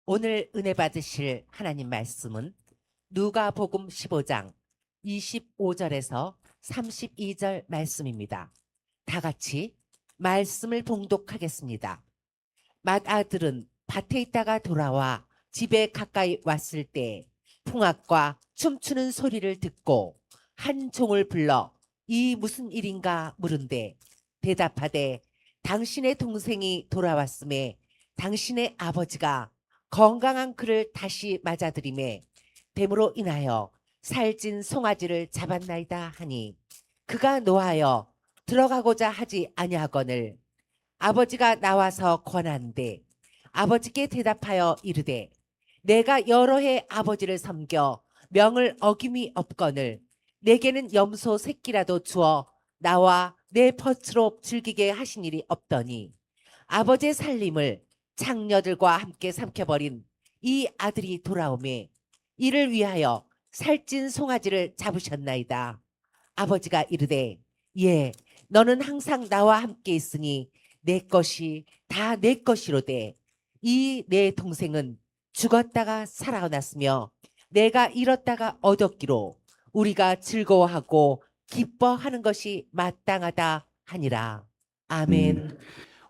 오늘 은혜 받으실 하나님 말씀은 누가복음 15장 25절에서 32절 말씀입니다. 다 같이 말씀을 봉독하겠습니다. 맏아들은 밭에 있다가 돌아와 집에 가까이 왔을 때 풍악과 춤추는 소리를 듣고 한 종을 불러 이 무슨 일인가 물은데 대답하되 당신의 동생이 돌아왔음에 당신의 아버지가 건강한 그를 다시 맞아들임에 뱀으로 인하여 살찐 송아지를 잡았나이다 하니 그가 노하여 들어가고자 하지 아니하거늘 아버지가 나와서 권한대 아버지께 대답하여 이르되 내가 여러 해 아버지를 섬겨 명을 어김이 없거늘 내게는 염소 새끼라도 주어 나와 내 덫으로 즐기게 하신 일이 없더니 아버지의 살림을 장녀들과 함께 삼켜버린 이 아들이 돌아오매 이를 위하여 살찐 송아지를 잡으셨나이다. 아버지가 이르되 예 너는 항상 나와 함께 있으니 내 것이 다 내 것이로되 이 내 동생은 죽었다가 살아났으며 내가 잃었다가 얻었기로 우리가 즐거워하고 기뻐하는 것이 마땅하다 하니라. 아멘.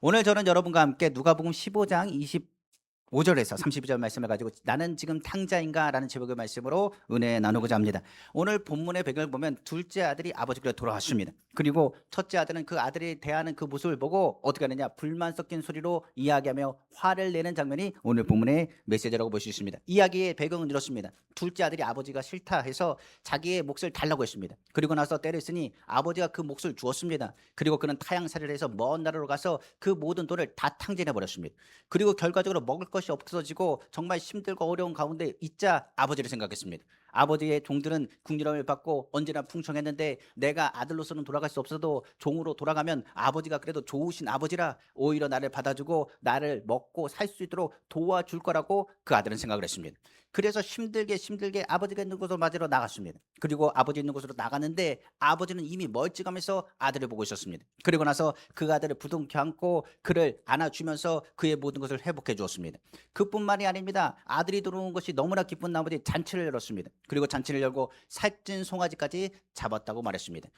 오늘 저는 여러분과 함께 누가복음 15장 25절에서 32절 말씀을 가지고 나는 지금 탕자인가라는 제목의 말씀으로 은혜 나누고자 합니다. 오늘 본문의 배경을 보면 둘째 아들이 아버지께로 돌아왔습니다. 그리고 첫째 아들은 그 아들이 대하는 그 모습을 보고 어떻게 하느냐, 불만 섞인 소리로 이야기하며 화를 내는 장면이 오늘 본문의 메시지라고 볼 수 있습니다. 이야기의 배경은 이렇습니다. 둘째 아들이 아버지가 싫다 해서 자기의 몫을 달라고 했습니다. 그리고 나서 때를 쓰니 아버지가 그 몫을 주었습니다. 그리고 그는 타향살이를 해서 먼 나라로 가서 그 모든 돈을 다 탕진해 버렸습니다. 그리고 결과적으로 먹을 것이 없어지고 정말 힘들고 어려운 가운데 있자 아버지를 생각했습니다. 아버지의 종들은 국리럼을 받고 언제나 풍성했는데 내가 아들로서는 돌아갈 수 없어도 종으로 돌아가면 아버지가 그래도 좋으신 아버지라 오히려 나를 받아주고 나를 먹고 살 수 있도록 도와줄 거라고 그 아들은 생각을 했습니다. 그래서 힘들게 아버지가 있는 곳으로 맞으러 나갔습니다. 그리고 아버지 있는 곳으로 나가는데 아버지는 이미 멀찌감해서 아들을 보고 있었습니다. 그리고 나서 그 아들을 부둥켜 안고 그를 안아주면서 그의 모든 것을 회복해 주었습니다. 그뿐만이 아닙니다. 아들이 들어온 것이 너무나 기쁜 나머지 잔치를 열었습니다. 그리고 잔치를 열고 살찐 송아지까지 잡았다고 말했습니다.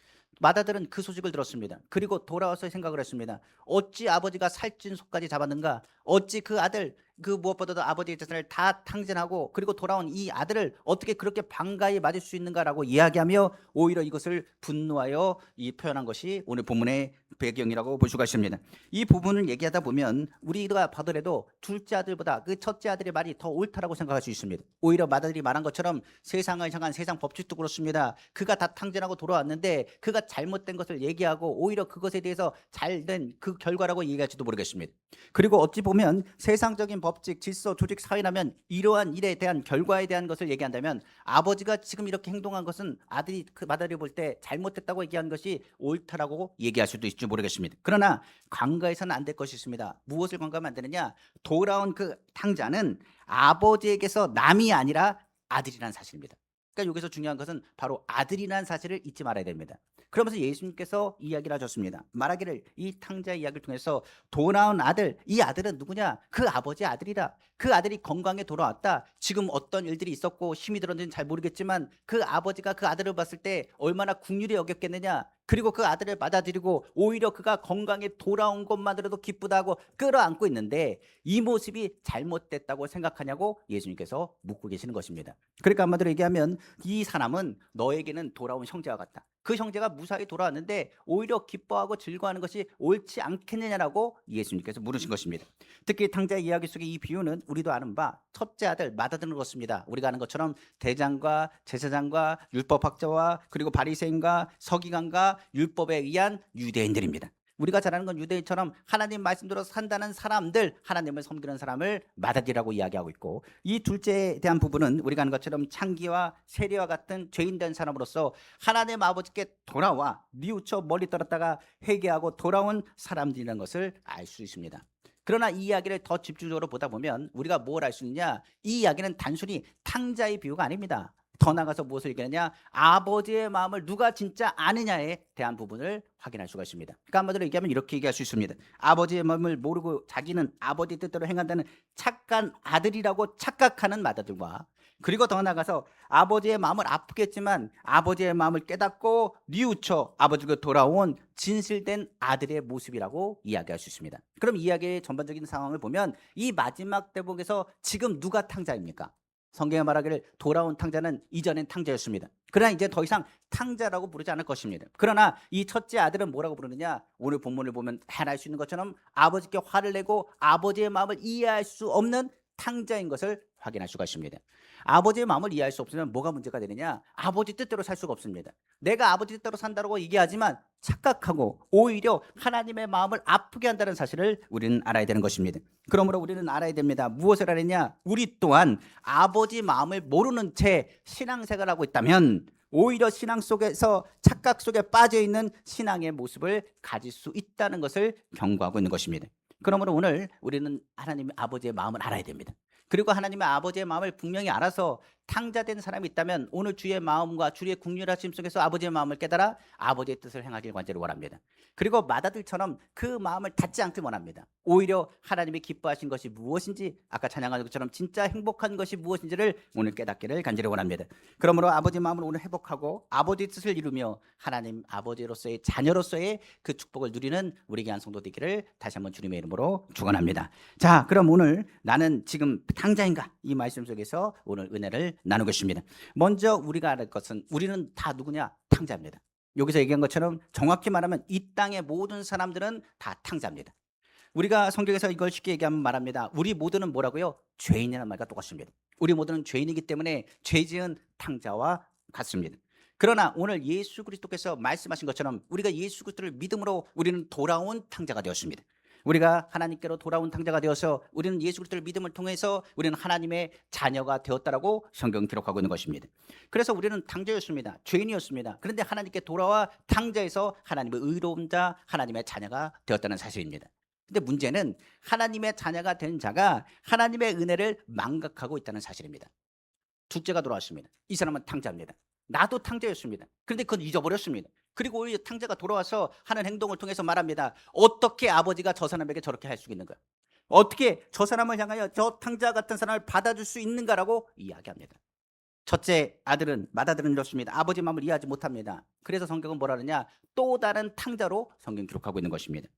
맏아들은 그 소식을 들었습니다. 그리고 돌아와서 생각을 했습니다. 어찌 아버지가 살찐 소까지 잡았는가? 어찌 그 아들, 그 무엇보다도 아버지의 재산을 다 탕진하고 그리고 돌아온 이 아들을 어떻게 그렇게 반가이 맞을 수 있는가라고 이야기하며 오히려 이것을 분노하여 표현한 것이 오늘 본문의 배경이라고 볼 수가 있습니다. 이 부분을 얘기하다 보면 우리가 봐더라도 둘째 아들보다 그 첫째 아들의 말이 더 옳다라고 생각할 수 있습니다. 오히려 맏아들이 말한 것처럼 세상을 향한 세상 법칙도 그렇습니다. 그가 다 탕진하고 돌아왔는데 그가 잘못된 것을 얘기하고 오히려 그것에 대해서 잘된 그 결과라고 얘기할지도 모르겠습니다. 그리고 어찌 보면 세상적인 법칙, 질서, 조직, 사회라면 이러한 일에 대한 결과에 대한 것을 얘기한다면 아버지가 지금 이렇게 행동한 것은 아들이 그 맏아들이 볼 때 잘못됐다고 얘기한 것이 옳다라고 얘기할 수도 있을지 모르겠습니다. 그러나 관가에서는 안 될 것이 있습니다. 무엇을 관가하면 안 되느냐? 돌아온 그 탕자는 아버지에게서 남이 아니라 아들이라는 사실입니다. 그러니까 여기서 중요한 것은 바로 아들이라는 사실을 잊지 말아야 됩니다. 그러면서 예수님께서 이야기를 하셨습니다. 말하기를 이 탕자의 이야기를 통해서 돌아온 아들, 이 아들은 누구냐? 그 아버지의 아들이다. 그 아들이 건강에 돌아왔다. 지금 어떤 일들이 있었고 힘이 들었는지는 잘 모르겠지만 그 아버지가 그 아들을 봤을 때 얼마나 긍휼히 여겼겠느냐. 그리고 그 아들을 받아들이고 오히려 그가 건강에 돌아온 것만으로도 기쁘다고 끌어안고 있는데 이 모습이 잘못됐다고 생각하냐고 예수님께서 묻고 계시는 것입니다. 그러니까 한마디로 얘기하면 이 사람은 너에게는 돌아온 형제와 같다. 그 형제가 무사히 돌아왔는데 오히려 기뻐하고 즐거워하는 것이 옳지 않겠느냐라고 예수님께서 물으신 것입니다. 특히 탕자의 이야기 속의 이 비유는 우리도 아는 바 첫째 아들 맏아들은 그렇습니다. 우리가 아는 것처럼 대장과 제사장과 율법학자와 그리고 바리새인과 서기관과 율법에 의한 유대인들입니다. 우리가 잘 아는 건 유대인처럼 하나님 말씀대로 산다는 사람들, 하나님을 섬기는 사람을 맏아들이라고 이야기하고 있고 이 둘째에 대한 부분은 우리가 아는 것처럼 창기와 세리와 같은 죄인된 사람으로서 하나님 아버지께 돌아와 뉘우쳐 멀리 떨었다가 회개하고 돌아온 사람들이라는 것을 알 수 있습니다. 그러나 이 이야기를 더 집중적으로 보다 보면 우리가 뭘 알 수 있느냐? 이 이야기는 단순히 탕자의 비유가 아닙니다. 더 나가서 무엇을 얘기하느냐? 아버지의 마음을 누가 진짜 아느냐에 대한 부분을 확인할 수가 있습니다. 그러니까 한마디로 얘기하면 이렇게 얘기할 수 있습니다. 아버지의 마음을 모르고 자기는 아버지 뜻대로 행한다는 착한 아들이라고 착각하는 맏아들과, 그리고 더 나가서 아버지의 마음을 아프겠지만 아버지의 마음을 깨닫고 뉘우쳐 아버지가 돌아온 진실된 아들의 모습이라고 이야기할 수 있습니다. 그럼 이야기의 전반적인 상황을 보면 이 마지막 대목에서 지금 누가 탕자입니까? 성경에 말하기를 돌아온 탕자는 이전엔 탕자였습니다. 그러나 이제 더 이상 탕자라고 부르지 않을 것입니다. 그러나 이 첫째 아들은 뭐라고 부르느냐? 오늘 본문을 보면 알 수 있는 것처럼 아버지께 화를 내고 아버지의 마음을 이해할 수 없는 탕자인 것을 확인할 수가 있습니다. 아버지의 마음을 이해할 수 없으면 뭐가 문제가 되느냐? 아버지 뜻대로 살 수가 없습니다. 내가 아버지 뜻대로 산다고 얘기하지만 착각하고 오히려 하나님의 마음을 아프게 한다는 사실을 우리는 알아야 되는 것입니다. 그러므로 우리는 알아야 됩니다. 무엇을 알았냐? 우리 또한 아버지 마음을 모르는 채 신앙생활을 하고 있다면 오히려 신앙 속에서 착각 속에 빠져 있는 신앙의 모습을 가질 수 있다는 것을 경고하고 있는 것입니다. 그러므로 오늘 우리는 하나님의 아버지의 마음을 알아야 됩니다. 그리고 하나님의 아버지의 마음을 분명히 알아서 탕자된 사람이 있다면 오늘 주의 마음과 주의 국률하심 속에서 아버지의 마음을 깨달아 아버지의 뜻을 행하길 간절히 원합니다. 그리고 맏아들처럼 그 마음을 닫지 않길 원합니다. 오히려 하나님이 기뻐하신 것이 무엇인지, 아까 찬양한 것처럼 진짜 행복한 것이 무엇인지를 오늘 깨닫기를 간절히 원합니다. 그러므로 아버지 마음을 오늘 회복하고 아버지의 뜻을 이루며 하나님 아버지로서의 자녀로서의 그 축복을 누리는 우리 귀한 성도 되기를 다시 한번 주님의 이름으로 축원합니다. 자, 그럼 오늘 나는 지금 탕자인가? 이 말씀 속에서 오늘 은혜를 나누겠습니다. 먼저 우리가 알 것은 우리는 다 누구냐? 탕자입니다. 여기서 얘기한 것처럼 정확히 말하면 이 땅의 모든 사람들은 다 탕자입니다. 우리가 성경에서 이걸 쉽게 얘기하면 말합니다. 우리 모두는 뭐라고요? 죄인이라는 말과 똑같습니다. 우리 모두는 죄인이기 때문에 죄 지은 탕자와 같습니다. 그러나 오늘 예수 그리스도께서 말씀하신 것처럼 우리가 예수 그리스도를 믿음으로 우리는 돌아온 탕자가 되었습니다. 우리가 하나님께로 돌아온 탕자가 되어서 우리는 예수 그리스도를 믿음을 통해서 우리는 하나님의 자녀가 되었다라고 성경은 기록하고 있는 것입니다. 그래서 우리는 탕자였습니다. 죄인이었습니다. 그런데 하나님께 돌아와 탕자에서 하나님의 의로운 자, 하나님의 자녀가 되었다는 사실입니다. 근데 문제는 하나님의 자녀가 된 자가 하나님의 은혜를 망각하고 있다는 사실입니다. 둘째가 돌아왔습니다. 이 사람은 탕자입니다. 나도 탕자였습니다. 그런데 그건 잊어버렸습니다. 그리고 오히려 탕자가 돌아와서 하는 행동을 통해서 말합니다. 어떻게 아버지가 저 사람에게 저렇게 할 수 있는가? 어떻게 저 사람을 향하여 저 탕자 같은 사람을 받아줄 수 있는가라고 이야기합니다. 첫째 아들은, 맏아들은 이렇습니다. 아버지 마음을 이해하지 못합니다. 그래서 성경은 뭐라 하느냐? 또 다른 탕자로 성경 기록하고 있는 것입니다.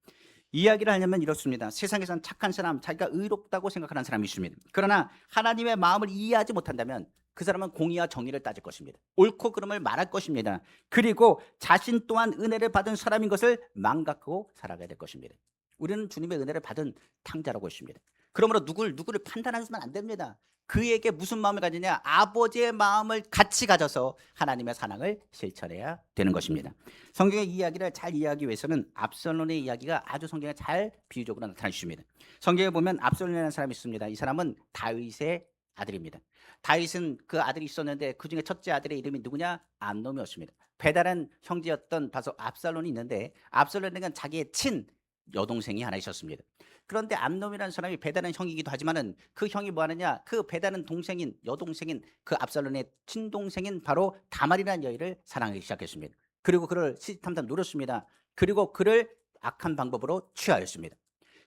이야기를 하려면 이렇습니다. 세상에선 착한 사람, 자기가 의롭다고 생각하는 사람이 있습니다. 그러나 하나님의 마음을 이해하지 못한다면 그 사람은 공의와 정의를 따질 것입니다. 옳고 그름을 말할 것입니다. 그리고 자신 또한 은혜를 받은 사람인 것을 망각하고 살아가야 될 것입니다. 우리는 주님의 은혜를 받은 탕자라고 했습니다. 그러므로 누구를 판단하시면 안 됩니다. 그에게 무슨 마음을 가지냐? 아버지의 마음을 같이 가져서 하나님의 사랑을 실천해야 되는 것입니다. 성경의 이야기를 잘 이해하기 위해서는 압살롬의 이야기가 아주 성경에 잘 비유적으로 나타나십니다. 성경에 보면 압살롬이라는 사람이 있습니다. 이 사람은 다윗의 아들입니다. 다윗은 그 아들이 있었는데 그 중에 첫째 아들의 이름이 누구냐? 암놈이었습니다. 배다른 형제였던 바로 압살롬이 있는데 압살롬은 자기의 친 여동생이 하나 있었습니다. 그런데 암놈이라는 사람이 배다른 형이기도 하지만은 그 형이 뭐 하느냐? 그 배다른 동생인 여동생인 그 압살롬의 친동생인 바로 다말이라는 여인을 사랑하기 시작했습니다. 그리고 그를 시탐탐 노렸습니다. 그리고 그를 악한 방법으로 취하였습니다.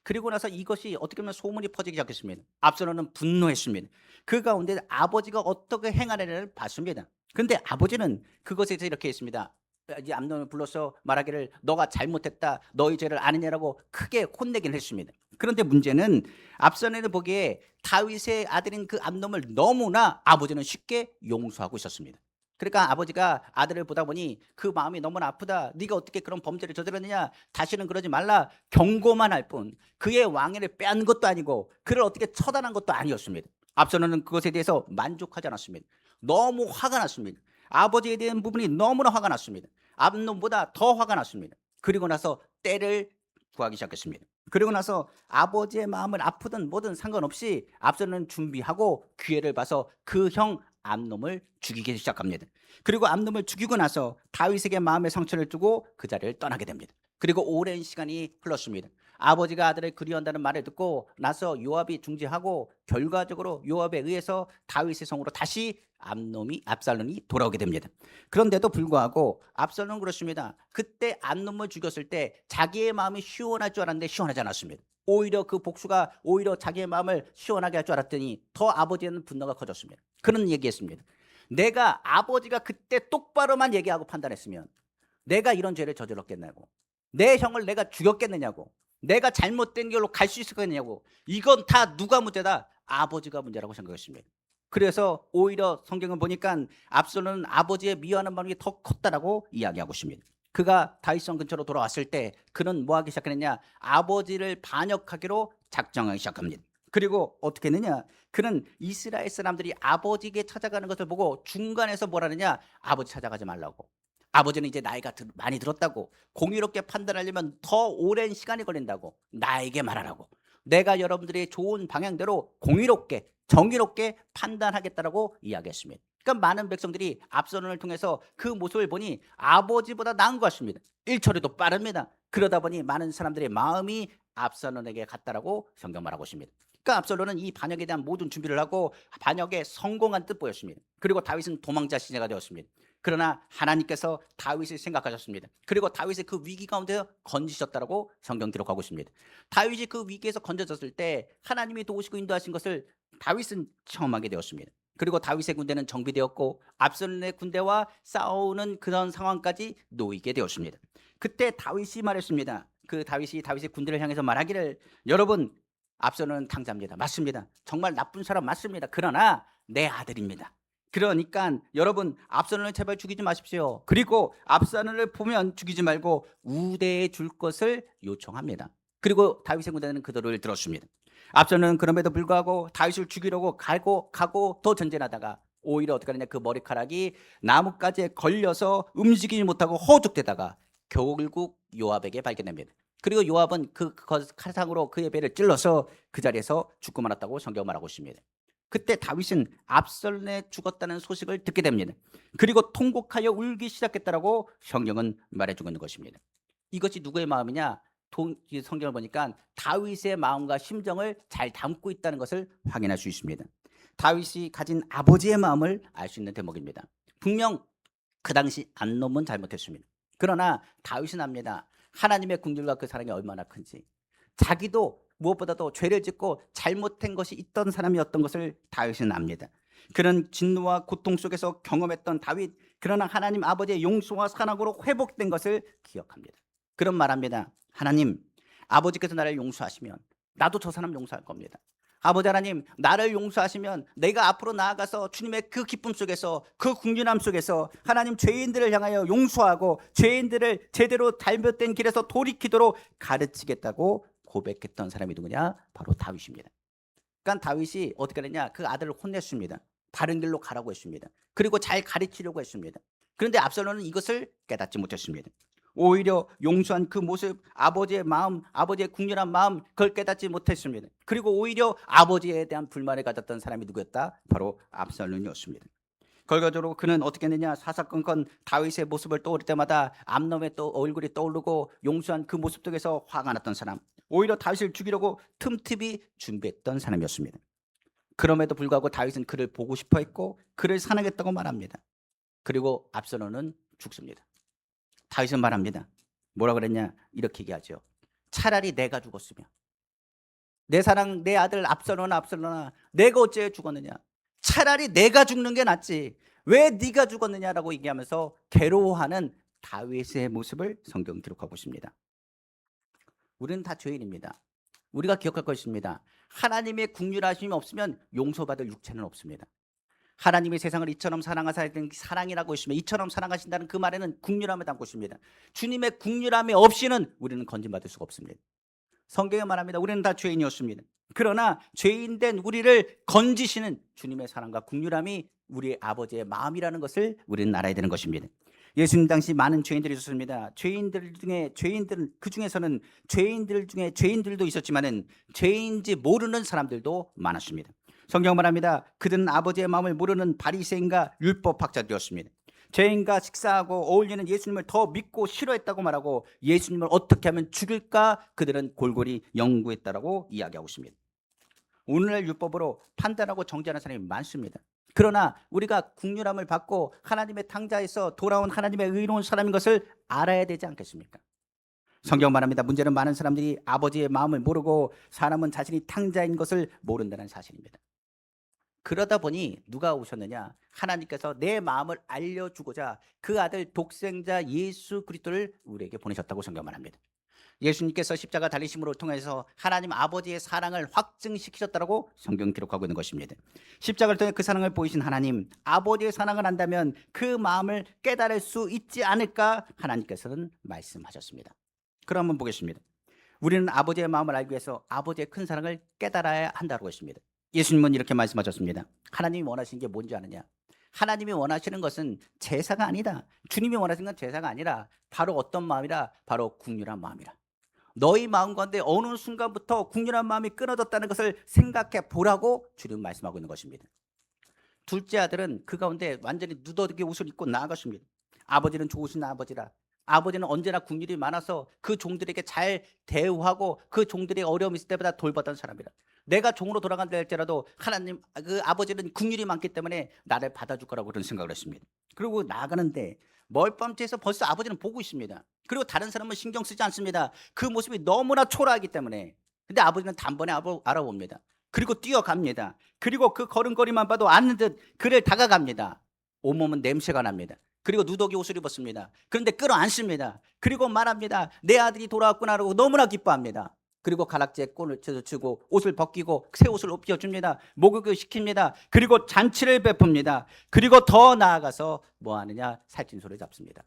그리고 나서 이것이 어떻게 보면 소문이 퍼지기 시작했습니다. 압살롬은 분노했습니다. 그 가운데 아버지가 어떻게 행하느냐를 봤습니다. 그런데 아버지는 그것에 대해서 이렇게 했습니다. 이제 암논을 불러서 말하기를 너가 잘못했다, 너의 죄를 아느냐라고 크게 혼내긴 했습니다. 그런데 문제는 압살롬이 보기에 다윗의 아들인 그 암논을 너무나 아버지는 쉽게 용서하고 있었습니다. 그러니까 아버지가 아들을 보다 보니 그 마음이 너무나 아프다. 네가 어떻게 그런 범죄를 저질렀느냐? 다시는 그러지 말라. 경고만 할 뿐 그의 왕위를 빼앗는 것도 아니고 그를 어떻게 처단한 것도 아니었습니다. 압살롬은 그것에 대해서 만족하지 않았습니다. 너무 화가 났습니다. 아버지에 대한 부분이 너무나 화가 났습니다. 암논보다 더 화가 났습니다. 그리고 나서 때를 구하기 시작했습니다. 그리고 나서 아버지의 마음을 아프든 뭐든 상관없이 압살롬은 준비하고 기회를 봐서 그 형 암논을 죽이기 시작합니다. 그리고 암논을 죽이고 나서 다윗에게 마음의 상처를 주고 그 자리를 떠나게 됩니다. 그리고 오랜 시간이 흘렀습니다. 아버지가 아들을 그리한다는 말을 듣고 나서 요압이 중지하고 결과적으로 요압에 의해서 다윗의 성으로 다시 압살롬이 돌아오게 됩니다. 그런데도 불구하고 압살롬은 그렇습니다. 그때 암논을 죽였을 때 자기의 마음이 시원할 줄 알았는데 시원하지 않았습니다. 오히려 그 복수가 오히려 자기의 마음을 시원하게 할 줄 알았더니 더 아버지는 분노가 커졌습니다. 그런 얘기했습니다. 내가 아버지가 그때 똑바로만 얘기하고 판단했으면 내가 이런 죄를 저질렀겠냐고, 내 형을 내가 죽였겠느냐고, 내가 잘못된 길로 갈 수 있었겠느냐고. 이건 다 누가 문제다? 아버지가 문제라고 생각했습니다. 그래서 오히려 성경을 보니까 압살롬은 아버지의 미워하는 마음이 더 컸다라고 이야기하고 있습니다. 그가 다윗성 근처로 돌아왔을 때 그는 뭐 하기 시작했느냐? 아버지를 반역하기로 작정하기 시작합니다. 그리고 어떻게 했느냐? 그는 이스라엘 사람들이 아버지에게 찾아가는 것을 보고 중간에서 뭐라느냐? 아버지 찾아가지 말라고. 아버지는 이제 나이가 많이 들었다고, 공의롭게 판단하려면 더 오랜 시간이 걸린다고 나에게 말하라고, 내가 여러분들의 좋은 방향대로 공의롭게 정의롭게 판단하겠다라고 이야기했습니다. 그러니까 많은 백성들이 압살롬을 통해서 그 모습을 보니 아버지보다 나은 것 같습니다. 일처리도 빠릅니다. 그러다 보니 많은 사람들의 마음이 압살롬에게 갔다라고 성경 말하고 있습니다. 그러니까 압살롬은 이 반역에 대한 모든 준비를 하고 반역에 성공한 듯 보였습니다. 그리고 다윗은 도망자 시대가 되었습니다. 그러나 하나님께서 다윗을 생각하셨습니다. 그리고 다윗의 그 위기 가운데 건지셨다라고 성경 기록하고 있습니다. 다윗이 그 위기에서 건져졌을 때 하나님이 도우시고 인도하신 것을 다윗은 체험하게 되었습니다. 그리고 다윗의 군대는 정비되었고 압살롬의 군대와 싸우는 그런 상황까지 놓이게 되었습니다. 그때 다윗이 말했습니다. 그 다윗이 다윗의 군대를 향해서 말하기를, 여러분, 압살롬은 탕자입니다. 맞습니다. 정말 나쁜 사람 맞습니다. 그러나 내 아들입니다. 그러니까 여러분, 압살롬을 제발 죽이지 마십시오. 그리고 압살롬을 보면 죽이지 말고 우대해 줄 것을 요청합니다. 그리고 다윗의 군대는 그대로를 들었습니다. 압살롬은 그럼에도 불구하고 다윗을 죽이려고 가고 더 전진하다가 오히려 어떻게 하느냐? 그 머리카락이 나뭇가지에 걸려서 움직이지 못하고 허우적대다가 결국 요압에게 발견됩니다. 그리고 요압은 그 칼상으로 그의 배를 찔러서 그 자리에서 죽고 말았다고 성경 말하고 있습니다. 그때 다윗은 압살롬이 죽었다는 소식을 듣게 됩니다. 그리고 통곡하여 울기 시작했다라고 성경은 말해주고 있는 것입니다. 이것이 누구의 마음이냐? 성경을 보니까 다윗의 마음과 심정을 잘 담고 있다는 것을 확인할 수 있습니다. 다윗이 가진 아버지의 마음을 알 수 있는 대목입니다. 분명 그 당시 암논은 잘못했습니다. 그러나 다윗은 압니다. 하나님의 긍휼과 그 사랑이 얼마나 큰지. 자기도 무엇보다도 죄를 짓고 잘못한 것이 있던 사람이었던 것을 다윗은 압니다. 그런 진노와 고통 속에서 경험했던 다윗, 그러나 하나님 아버지의 용서와 사랑으로 회복된 것을 기억합니다. 그런 말합니다. 하나님, 아버지께서 나를 용서하시면 나도 저 사람 용서할 겁니다. 아버지 하나님, 나를 용서하시면 내가 앞으로 나아가서 주님의 그 기쁨 속에서, 그 궁륜함 속에서 하나님 죄인들을 향하여 용서하고 죄인들을 제대로 잘못된 길에서 돌이키도록 가르치겠다고 고백했던 사람이 누구냐? 바로 다윗입니다. 그러니까 다윗이 어떻게 했냐? 그 아들을 혼냈습니다. 바른 길로 가라고 했습니다. 그리고 잘 가르치려고 했습니다. 그런데 압살롬은 이것을 깨닫지 못했습니다. 오히려 용서한 그 모습, 아버지의 마음, 아버지의 궁렬한 마음, 그걸 깨닫지 못했습니다. 그리고 오히려 아버지에 대한 불만을 가졌던 사람이 누구였다? 바로 압살롬이었습니다. 결과적으로 그는 어떻게 했느냐? 사사건건 다윗의 모습을 떠오를 때마다 암놈의 또 얼굴이 떠오르고 용서한 그 모습 속에서 화가 났던 사람, 오히려 다윗을 죽이려고 틈틈이 준비했던 사람이었습니다. 그럼에도 불구하고 다윗은 그를 보고 싶어 했고 그를 사랑했다고 말합니다. 그리고 압살롬은 죽습니다. 다윗은 말합니다. 뭐라 그랬냐? 이렇게 얘기하죠. 차라리 내가 죽었으면, 내 사랑, 내 아들 압살롬아, 내가 어째 죽었느냐? 차라리 내가 죽는 게 낫지. 왜 네가 죽었느냐라고 얘기하면서 괴로워하는 다윗의 모습을 성경 기록하고 있습니다. 우리는 다 죄인입니다. 우리가 기억할 것입니다. 하나님의 긍휼하심이 없으면 용서받을 육체는 없습니다. 하나님이 세상을 이처럼 사랑하사는 사랑이라고 있으면 이처럼 사랑하신다는 그 말에는 긍휼함을 담고 있습니다. 주님의 긍휼함이 없이는 우리는 건진받을 수가 없습니다. 성경에 말합니다. 우리는 다 죄인이었습니다. 그러나 죄인된 우리를 건지시는 주님의 사랑과 긍휼함이 우리의 아버지의 마음이라는 것을 우리는 알아야 되는 것입니다. 예수님 당시 많은 죄인들이 있었습니다. 죄인들 중에 죄인들은, 그 중에서는 죄인들 중에 죄인들도 있었지만은 죄인지 모르는 사람들도 많았습니다. 성경 말합니다. 그들은 아버지의 마음을 모르는 바리새인과 율법학자들이었습니다. 죄인과 식사하고 어울리는 예수님을 더 믿고 싫어했다고 말하고 예수님을 어떻게 하면 죽일까 그들은 골골이 연구했다라고 이야기하고 있습니다. 오늘날 율법으로 판단하고 정죄하는 사람이 많습니다. 그러나 우리가 국률함을 받고 하나님의 탕자에서 돌아온 하나님의 의로운 사람인 것을 알아야 되지 않겠습니까? 성경 말합니다. 문제는 많은 사람들이 아버지의 마음을 모르고 사람은 자신이 탕자인 것을 모른다는 사실입니다. 그러다 보니 누가 오셨느냐? 하나님께서 내 마음을 알려주고자 그 아들 독생자 예수 그리스도를 우리에게 보내셨다고 성경 말합니다. 예수님께서 십자가 달리심으로 통해서 하나님 아버지의 사랑을 확증시키셨다고 성경 기록하고 있는 것입니다. 십자가를 통해 그 사랑을 보이신 하나님, 아버지의 사랑을 안다면 그 마음을 깨달을 수 있지 않을까 하나님께서는 말씀하셨습니다. 그럼 한번 보겠습니다. 우리는 아버지의 마음을 알기 위해서 아버지의 큰 사랑을 깨달아야 한다고 했습니다. 예수님은 이렇게 말씀하셨습니다. 하나님이 원하시는 게 뭔지 아느냐? 하나님이 원하시는 것은 제사가 아니다. 주님이 원하시는 건 제사가 아니라 바로 어떤 마음이라? 바로 국률한 마음이라. 너희 마음 가운데 어느 순간부터 국률한 마음이 끊어졌다는 것을 생각해 보라고 주님 말씀하고 있는 것입니다. 둘째 아들은 그 가운데 완전히 누더기 옷을 입고 나아갔습니다. 아버지는 좋으신 아버지라. 아버지는 언제나 국률이 많아서 그 종들에게 잘 대우하고 그 종들이 어려움이 있을 때마다 돌봤던 사람이라. 내가 종으로 돌아간다 할지라도 하나님 그 아버지는 국률이 많기 때문에 나를 받아줄 거라고 그런 생각을 했습니다. 그리고 나가는데 멀밤새에서 벌써 아버지는 보고 있습니다. 그리고 다른 사람은 신경 쓰지 않습니다. 그 모습이 너무나 초라하기 때문에. 근데 아버지는 단번에 알아봅니다. 그리고 뛰어갑니다. 그리고 그 걸음걸이만 봐도 아는 듯 그를 다가갑니다. 온몸은 냄새가 납니다. 그리고 누더기 옷을 입었습니다. 그런데 끌어안습니다. 그리고 말합니다. 내 아들이 돌아왔구나라고 너무나 기뻐합니다. 그리고 가락지에 끈을 치고 옷을 벗기고 새 옷을 입혀줍니다. 목욕을 시킵니다. 그리고 잔치를 베풉니다. 그리고 더 나아가서 뭐 하느냐? 살찐소를 잡습니다.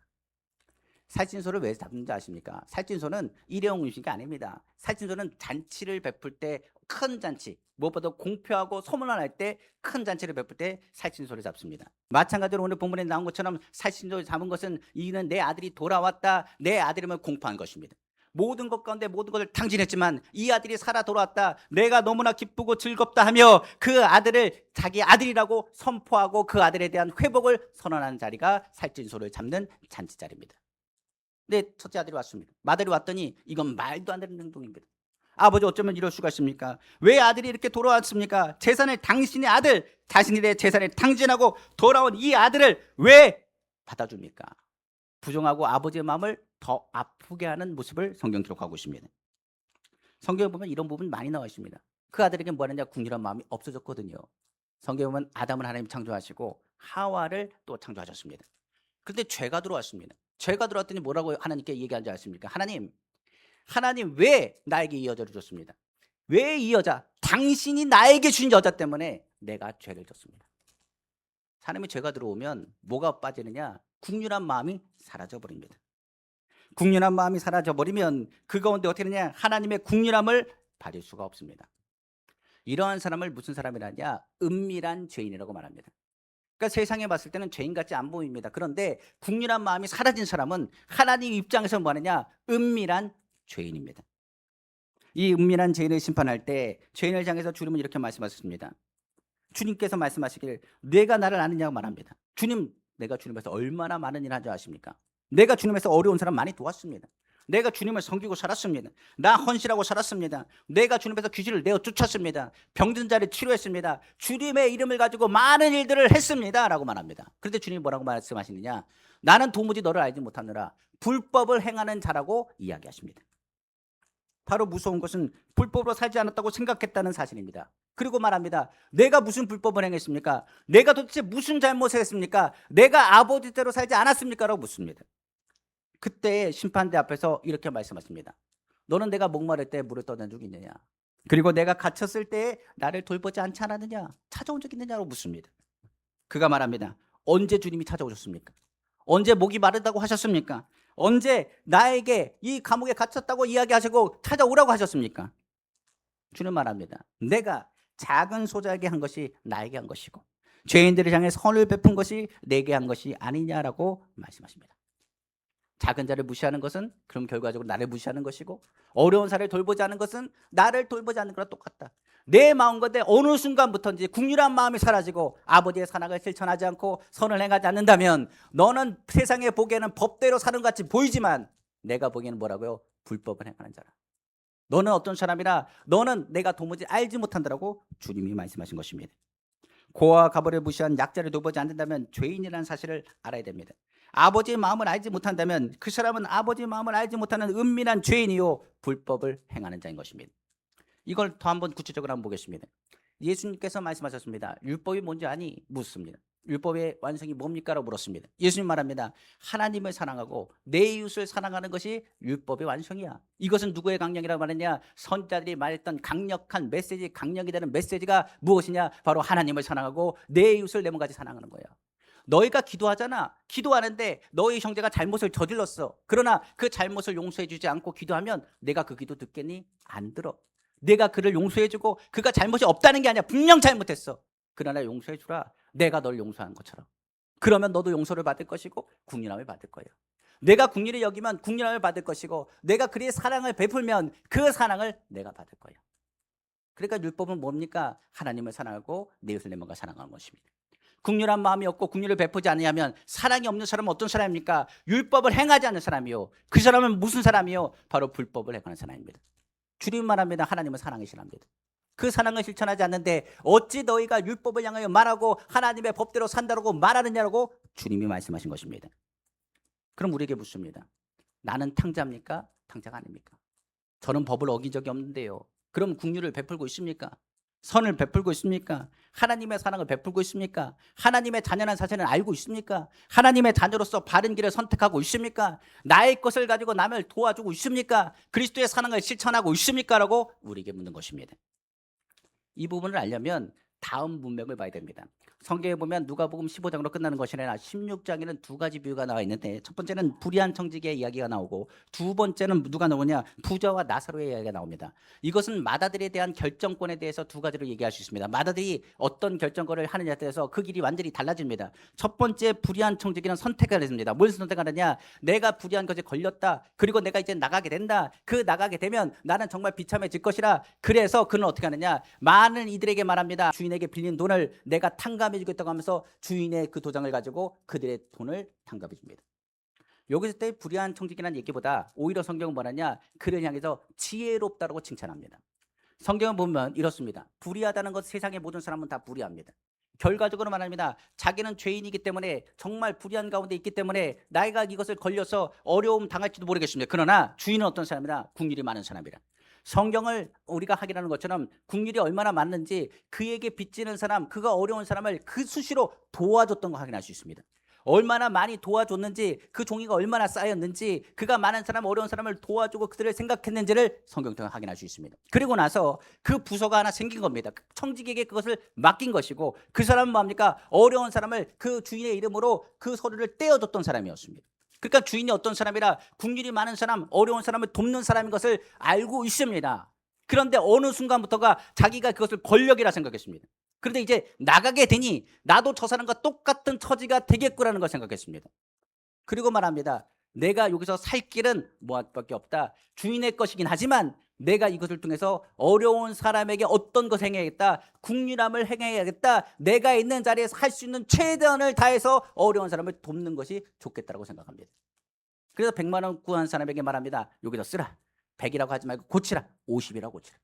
살찐소를 왜 잡는지 아십니까? 살찐소는 일회용 음식이 아닙니다. 살찐소는 잔치를 베풀 때 큰 잔치, 무엇보다 공표하고 소문을 날 때 큰 잔치를 베풀 때 살찐소를 잡습니다. 마찬가지로 오늘 본문에 나온 것처럼 살찐소를 잡은 것은 이는 내 아들이 돌아왔다, 내 아들임을 공포한 것입니다. 모든 것 가운데 모든 것을 탕진했지만 이 아들이 살아 돌아왔다, 내가 너무나 기쁘고 즐겁다 하며 그 아들을 자기 아들이라고 선포하고 그 아들에 대한 회복을 선언하는 자리가 살찐소를 잡는 잔치 자리입니다. 근데 첫째 아들이 왔습니다. 마들이 왔더니 이건 말도 안 되는 행동입니다. 아버지 어쩌면 이럴 수가 있습니까? 왜 아들이 이렇게 돌아왔습니까? 재산을 당신의 아들, 자신의 재산을 탕진하고 돌아온 이 아들을 왜 받아줍니까? 부정하고 아버지의 마음을 더 아프게 하는 모습을 성경 기록하고 있습니다. 성경에 보면 이런 부분 많이 나와 있습니다. 그 아들에게 뭐 하느냐? 국률한 마음이 없어졌거든요. 성경에 보면 아담을 하나님 창조하시고 하와를 또 창조하셨습니다. 그런데 죄가 들어왔습니다. 죄가 들어왔더니 뭐라고 하나님께 얘기하는지 아십니까? 하나님 왜 나에게 이 여자를 줬습니다. 왜 이 여자? 당신이 나에게 준 여자 때문에 내가 죄를 졌습니다. 사람이 죄가 들어오면 뭐가 빠지느냐? 국률한 마음이 사라져버립니다. 국률한 마음이 사라져버리면 그 가운데 어떻게 되느냐? 하나님의 국률함을 받을 수가 없습니다. 이러한 사람을 무슨 사람이라냐? 은밀한 죄인이라고 말합니다. 그러니까 세상에 봤을 때는 죄인같이 안 보입니다. 그런데 국률한 마음이 사라진 사람은 하나님 입장에서 뭐 하느냐? 은밀한 죄인입니다. 이 은밀한 죄인을 심판할 때 죄인을 향해서 주님은 이렇게 말씀하셨습니다. 주님께서 말씀하시길 내가 나를 아느냐고 말합니다. 내가 주님에서 얼마나 많은 일을 한지 아십니까? 내가 주님에서 어려운 사람 많이 도왔습니다. 내가 주님을 섬기고 살았습니다. 나 헌신하고 살았습니다. 내가 주님에서 귀신을 내어 쫓았습니다. 병든 자를 치료했습니다. 주님의 이름을 가지고 많은 일들을 했습니다 라고 말합니다. 그런데 주님이 뭐라고 말씀하시느냐? 나는 도무지 너를 알지 못하느라 불법을 행하는 자라고 이야기하십니다. 바로 무서운 것은 불법으로 살지 않았다고 생각했다는 사실입니다. 그리고 말합니다. 내가 무슨 불법을 행했습니까? 내가 도대체 무슨 잘못을 했습니까? 내가 아버지대로 살지 않았습니까? 라고 묻습니다. 그때 심판대 앞에서 이렇게 말씀하십니다. 너는 내가 목마를 때 물을 떠난 적이 있느냐? 그리고 내가 갇혔을 때 나를 돌보지 않지 않았느냐? 찾아온 적이 있느냐고 묻습니다. 그가 말합니다. 언제 주님이 찾아오셨습니까? 언제 목이 마르다고 하셨습니까? 언제 나에게 이 감옥에 갇혔다고 이야기하시고 찾아오라고 하셨습니까? 주는 말합니다. 내가 작은 소자에게 한 것이 나에게 한 것이고 죄인들을 향해 선을 베푼 것이 내게 한 것이 아니냐라고 말씀하십니다. 작은 자를 무시하는 것은 그럼 결과적으로 나를 무시하는 것이고, 어려운 사람을 돌보지 않는 것은 나를 돌보지 않는 거랑 똑같다. 내 마음 가운데 어느 순간부터인지 국률한 마음이 사라지고 아버지의 사랑을 실천하지 않고 선을 행하지 않는다면 너는 세상에 보기에는 법대로 사는 것 같이 보이지만 내가 보기에는 뭐라고요? 불법을 행하는 자라. 너는 어떤 사람이라 너는 내가 도무지 알지 못한다라고 주님이 말씀하신 것입니다. 고아와 가부를 무시한 약자를 돌보지 않는다면 죄인이라는 사실을 알아야 됩니다. 아버지의 마음을 알지 못한다면 그 사람은 아버지의 마음을 알지 못하는 은밀한 죄인이요 불법을 행하는 자인 것입니다. 이걸 더 한번 구체적으로 한번 보겠습니다. 예수님께서 말씀하셨습니다. 율법이 뭔지 아니? 묻습니다. 율법의 완성이 뭡니까? 라고 물었습니다. 예수님 말합니다. 하나님을 사랑하고 내 이웃을 사랑하는 것이 율법의 완성이야. 이것은 누구의 강령이라고 말했냐? 선자들이 말했던 강력한 메시지, 강력이 되는 메시지가 무엇이냐? 바로 하나님을 사랑하고 내 이웃을 내 몸같이 사랑하는 거야. 너희가 기도하잖아. 기도하는데 너희 형제가 잘못을 저질렀어. 그러나 그 잘못을 용서해 주지 않고 기도하면 내가 그 기도 듣겠니? 안 들어. 내가 그를 용서해 주고 그가 잘못이 없다는 게 아니야. 분명 잘못했어. 그러나 용서해 주라. 내가 널 용서한 것처럼. 그러면 너도 용서를 받을 것이고 국률함을 받을 거예요. 내가 국률을 여기면 국률함을 받을 것이고 내가 그의 사랑을 베풀면 그 사랑을 내가 받을 거예요. 그러니까 율법은 뭡니까? 하나님을 사랑하고 내 이웃을 내 몸과 사랑하는 것입니다. 국률한 마음이 없고 국률을 베푸지 않으면 사랑이 없는 사람은 어떤 사람입니까? 율법을 행하지 않는 사람이요. 그 사람은 무슨 사람이요? 바로 불법을 행하는 사람입니다. 주님 말합니다. 하나님은 사랑이시랍니다. 그 사랑을 실천하지 않는데 어찌 너희가 율법을 향하여 말하고 하나님의 법대로 산다라고 말하느냐라고 주님이 말씀하신 것입니다. 그럼 우리에게 묻습니다. 나는 탕자입니까? 탕자가 아닙니까? 저는 법을 어긴 적이 없는데요. 그럼 국률을 베풀고 있습니까? 선을 베풀고 있습니까? 하나님의 사랑을 베풀고 있습니까? 하나님의 자녀라는 사실을 알고 있습니까? 하나님의 자녀로서 바른 길을 선택하고 있습니까? 나의 것을 가지고 남을 도와주고 있습니까? 그리스도의 사랑을 실천하고 있습니까? 라고 우리에게 묻는 것입니다. 이 부분을 알려면 다음 문맥을 봐야 됩니다. 성경에 보면 누가복음 15장으로 끝나는 것이 아니라 16장에는 두 가지 비유가 나와 있는데 첫 번째는 불의한 청지기의 이야기가 나오고 두 번째는 누가 나오냐? 부자와 나사로의 이야기가 나옵니다. 이것은 마다들에 대한 결정권에 대해서 두 가지로 얘기할 수 있습니다. 마다들이 어떤 결정권을 하느냐에 따라서 그 길이 완전히 달라집니다. 첫 번째 불의한 청지기는 선택을 했습니다. 뭘 선택하느냐? 내가 불의한 것에 걸렸다. 그리고 내가 이제 나가게 된다. 그 나가게 되면 나는 정말 비참해질 것이라. 그래서 그는 어떻게 하느냐? 많은 이들에게 말합니다. 주인에게 빌린 돈을 내가 탕감해 주겠다고 하면서 주인의 그 도장을 가지고 그들의 돈을 탕감해 줍니다. 여기서 때 불의한 청지기라는 얘기보다 오히려 성경은 뭐냐냐? 그를 향해서 지혜롭다고 칭찬합니다. 성경을 보면 이렇습니다. 불의하다는 것 세상의 모든 사람은 다 불의합니다. 결과적으로 말합니다. 자기는 죄인이기 때문에 정말 불의한 가운데 있기 때문에 나이가 이것을 걸려서 어려움 당할지도 모르겠습니다. 그러나 주인은 어떤 사람이다? 국률이 많은 사람이라. 성경을 우리가 확인하는 것처럼 국률이 얼마나 많은지 그에게 빚지는 사람, 그가 어려운 사람을 그 수시로 도와줬던 거 확인할 수 있습니다. 얼마나 많이 도와줬는지, 그 종이가 얼마나 쌓였는지, 그가 많은 사람, 어려운 사람을 도와주고 그들을 생각했는지를 성경 통해 확인할 수 있습니다. 그리고 나서 그 부서가 하나 생긴 겁니다. 청지기에게 그것을 맡긴 것이고 그 사람은 뭡니까? 어려운 사람을 그 주인의 이름으로 그 서류를 떼어줬던 사람이었습니다. 그러니까 주인이 어떤 사람이라 국률이 많은 사람, 어려운 사람을 돕는 사람인 것을 알고 있습니다. 그런데 어느 순간부터가 자기가 그것을 권력이라 생각했습니다. 그런데 이제 나가게 되니 나도 저 사람과 똑같은 처지가 되겠구라는 걸 생각했습니다. 그리고 말합니다. 내가 여기서 살 길은 뭐밖에 없다. 주인의 것이긴 하지만 내가 이것을 통해서 어려운 사람에게 어떤 것을 행해야겠다. 국률함을 행해야겠다. 내가 있는 자리에서 할 수 있는 최대한을 다해서 어려운 사람을 돕는 것이 좋겠다고 생각합니다. 그래서 100만 원 구한 사람에게 말합니다. 여기다 쓰라. 100이라고 하지 말고 고치라. 50이라고 고치라.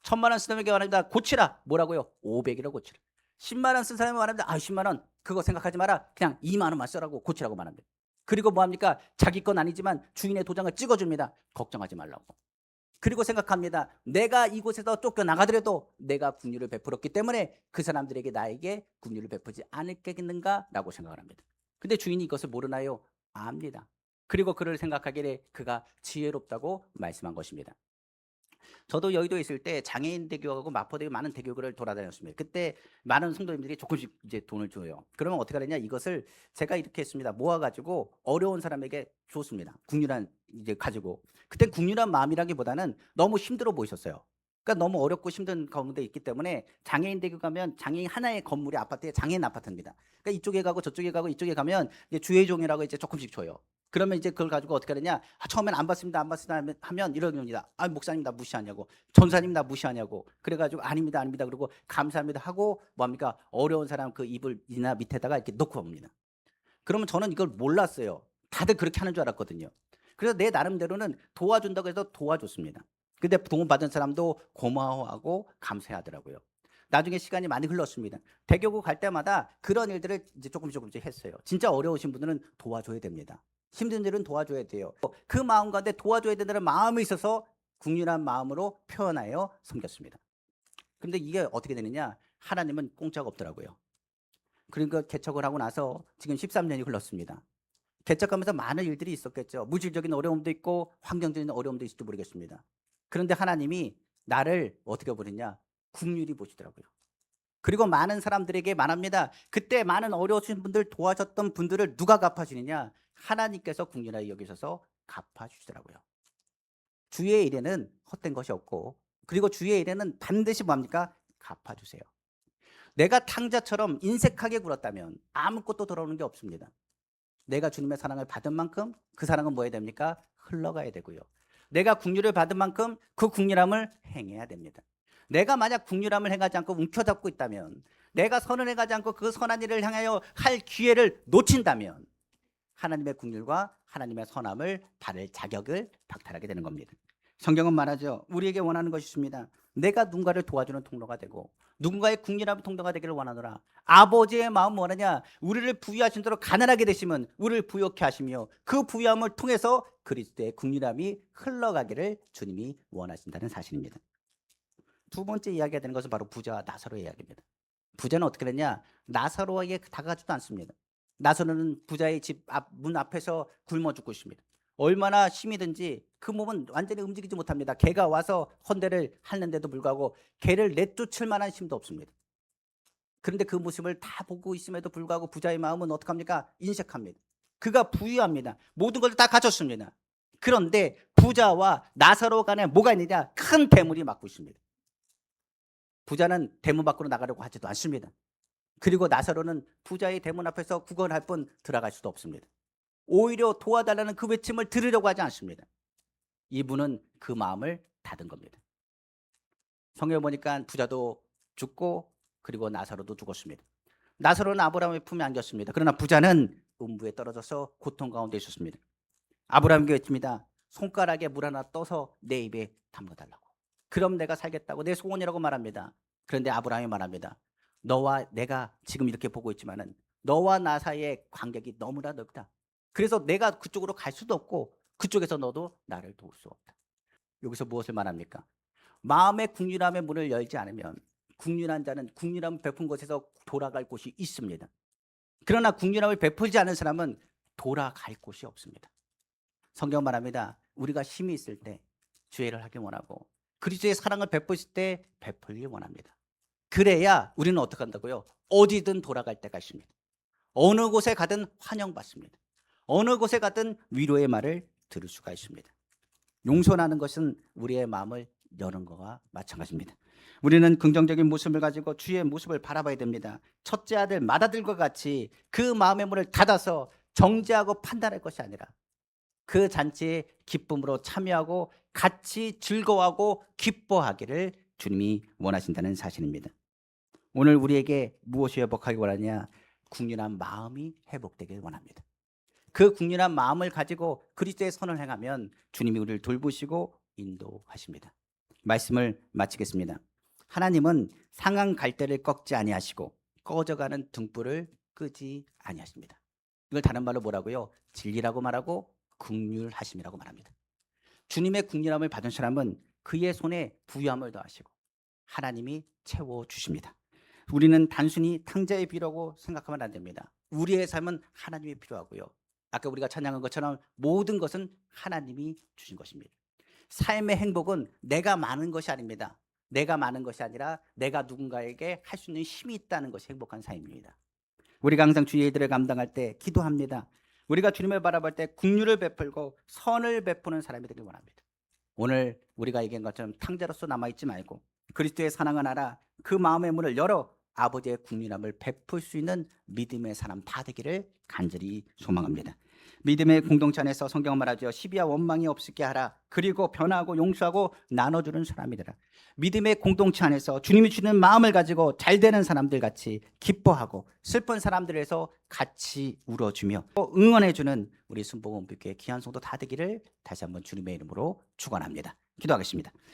1000만 원 쓰는 사람에게 말합니다. 고치라. 뭐라고요? 500이라고 고치라. 10만 원 쓴 사람이 말합니다. 10만 원 그거 생각하지 마라. 그냥 2만 원만 쓰라고 고치라고 말합니다. 그리고 뭐합니까? 자기 건 아니지만 주인의 도장을 찍어줍니다. 걱정하지 말라고. 그리고 생각합니다. 내가 이곳에서 쫓겨나가더라도 내가 국률을 베풀었기 때문에 그 사람들에게 나에게 국률을 베푸지 않겠는가라고 생각을 합니다. 근데 주인이 이것을 모르나요? 압니다. 그리고 그를 생각하기에 그가 지혜롭다고 말씀한 것입니다. 저도 여의도에 있을 때 장애인 대교하고 마포대교 많은 대교를 돌아다녔습니다. 그때 많은 성도님들이 조금씩 이제 돈을 줘요. 그러면 어떻게 하느냐? 이것을 제가 이렇게 했습니다. 모아가지고 어려운 사람에게 줬습니다. 국률한 이제 가지고. 그때 국률한 마음이라기보다는 너무 힘들어 보이셨어요. 그러니까 너무 어렵고 힘든 가운데 있기 때문에 장애인 대교 가면 장애인 하나의 건물의 아파트에 장애인 아파트입니다. 그러니까 이쪽에 가고 저쪽에 가고 이쪽에 가면 이제 주혜종이라고 이제 조금씩 줘요. 그러면 이제 그걸 가지고 어떻게 하느냐? 처음엔 안 받습니다, 안 받습니다 하면 이런 겁니다. 아, 목사님 나 무시하냐고, 전사님 나 무시하냐고. 그래가지고 아닙니다, 아닙니다. 그리고 감사합니다 하고 뭡니까? 어려운 사람 그 이불이나 밑에다가 이렇게 놓고 옵니다. 그러면 저는 이걸 몰랐어요. 다들 그렇게 하는 줄 알았거든요. 그래서 내 나름대로는 도와준다고 해서 도와줬습니다. 근데 도움받은 사람도 고마워하고 감사하더라고요. 나중에 시간이 많이 흘렀습니다. 대교구 갈 때마다 그런 일들을 이제 조금씩 했어요. 진짜 어려우신 분들은 도와줘야 됩니다. 힘든 일은 도와줘야 돼요. 그 마음 가운데 도와줘야 된다는 마음이 있어서 국률한 마음으로 표현하여 섬겼습니다. 그런데 이게 어떻게 되느냐? 하나님은 공짜가 없더라고요. 그러니까 개척을 하고 나서 지금 13년이 흘렀습니다. 개척하면서 많은 일들이 있었겠죠. 물질적인 어려움도 있고 환경적인 어려움도 있을지 모르겠습니다. 그런데 하나님이 나를 어떻게 보느냐? 국률이 보시더라고요. 그리고 많은 사람들에게 말합니다. 그때 많은 어려우신 분들 도와줬던 분들을 누가 갚아주느냐? 하나님께서 국률하여 여기셔서 갚아주시더라고요. 주의 일에는 헛된 것이 없고, 그리고 주의 일에는 반드시 뭡니까? 갚아주세요. 내가 탕자처럼 인색하게 굴었다면 아무것도 돌아오는 게 없습니다. 내가 주님의 사랑을 받은 만큼 그 사랑은 뭐 해야 됩니까? 흘러가야 되고요. 내가 국률을 받은 만큼 그 국률함을 행해야 됩니다. 내가 만약 국률함을 행하지 않고 움켜잡고 있다면, 내가 선을 행하지 않고 그 선한 일을 향하여 할 기회를 놓친다면 하나님의 국률과 하나님의 선함을 받을 자격을 박탈하게 되는 겁니다. 성경은 말하죠. 우리에게 원하는 것이 있습니다. 내가 누군가를 도와주는 통로가 되고 누군가의 국률함의 통로가 되기를 원하노라. 아버지의 마음 뭐냐? 우리를 부유하신 대로 가난하게 되시면 우리를 부욕케 하시며 그 부유함을 통해서 그리스도의 국률함이 흘러가기를 주님이 원하신다는 사실입니다. 두 번째 이야기가 되는 것은 바로 부자와 나사로의 이야기입니다. 부자는 어떻게 됐냐? 나사로에게 다가가지도 않습니다. 나사로는 부자의 집 문 앞에서 굶어 죽고 있습니다. 얼마나 심이든지 그 몸은 완전히 움직이지 못합니다. 개가 와서 헌대를 하는데도 불구하고 개를 내쫓을 만한 힘도 없습니다. 그런데 그 모습을 다 보고 있음에도 불구하고 부자의 마음은 어떡합니까? 인색합니다. 그가 부유합니다. 모든 걸 다 가졌습니다. 그런데 부자와 나사로 간에 뭐가 있느냐? 큰 대물이 막고 있습니다. 부자는 대문 밖으로 나가려고 하지도 않습니다. 그리고 나사로는 부자의 대문 앞에서 구걸할 뿐 들어갈 수도 없습니다. 오히려 도와달라는 그 외침을 들으려고 하지 않습니다. 이분은 그 마음을 닫은 겁니다. 성경에 보니까 부자도 죽고 그리고 나사로도 죽었습니다. 나사로는 아브라함의 품에 안겼습니다. 그러나 부자는 음부에 떨어져서 고통 가운데 있었습니다. 아브라함에게 외칩니다. 손가락에 물 하나 떠서 내 입에 담궈달라고. 그럼 내가 살겠다고 내 소원이라고 말합니다. 그런데 아브라함이 말합니다. 너와 내가 지금 이렇게 보고 있지만은 너와 나 사이의 간격이 너무나 넓다. 그래서 내가 그쪽으로 갈 수도 없고 그쪽에서 너도 나를 도울 수 없다. 여기서 무엇을 말합니까? 마음의 국률함의 문을 열지 않으면 국률한 자는 국률함을 베푼 곳에서 돌아갈 곳이 있습니다. 그러나 국률함을 베풀지 않은 사람은 돌아갈 곳이 없습니다. 성경 말합니다. 우리가 힘이 있을 때 죄를 하길 원하고 그리스도의 사랑을 베푸실 때 베풀길 원합니다. 그래야 우리는 어떻게 한다고요? 어디든 돌아갈 때가 있습니다. 어느 곳에 가든 환영받습니다. 어느 곳에 가든 위로의 말을 들을 수가 있습니다. 용서하는 것은 우리의 마음을 여는 것과 마찬가지입니다. 우리는 긍정적인 모습을 가지고 주의 모습을 바라봐야 됩니다. 첫째 아들 맏아들과 같이 그 마음의 문을 닫아서 정죄하고 판단할 것이 아니라 그 잔치에 기쁨으로 참여하고 같이 즐거워하고 기뻐하기를 주님이 원하신다는 사실입니다. 오늘 우리에게 무엇이 회복하기 원하냐? 국률한 마음이 회복되길 원합니다. 그 국률한 마음을 가지고 그리스도의 선을 행하면 주님이 우리를 돌보시고 인도하십니다. 말씀을 마치겠습니다. 하나님은 상한 갈대를 꺾지 아니하시고 꺼져가는 등불을 끄지 아니하십니다. 이걸 다른 말로 뭐라고요? 진리라고 말하고 국률하심이라고 말합니다. 주님의 국률함을 받은 사람은 그의 손에 부유함을 더하시고 하나님이 채워주십니다. 우리는 단순히 탕자의 비라고 생각하면 안 됩니다. 우리의 삶은 하나님이 필요하고요. 아까 우리가 찬양한 것처럼 모든 것은 하나님이 주신 것입니다. 삶의 행복은 내가 많은 것이 아닙니다. 내가 많은 것이 아니라 내가 누군가에게 할 수 있는 힘이 있다는 것이 행복한 삶입니다. 우리가 항상 주의 일들을 감당할 때 기도합니다. 우리가 주님을 바라볼 때 국률을 베풀고 선을 베푸는 사람이 되길 원합니다. 오늘 우리가 얘기한 것처럼 탕자로서 남아있지 말고 그리스도의 사랑을 알아 그 마음의 문을 열어 아버지의 국률함을 베풀 수 있는 믿음의 사람 다 되기를 간절히 소망합니다. 믿음의 공동체 안에서 성경 말하죠. 시비와 원망이 없게 하라. 그리고 변화하고 용서하고 나눠주는 사람이더라. 믿음의 공동체 안에서 주님이 주는 마음을 가지고 잘 되는 사람들 같이 기뻐하고 슬픈 사람들에서 같이 울어주며 또 응원해주는 우리 순복음 교회 귀한 성도 다 되기를 다시 한번 주님의 이름으로 축원합니다. 기도하겠습니다.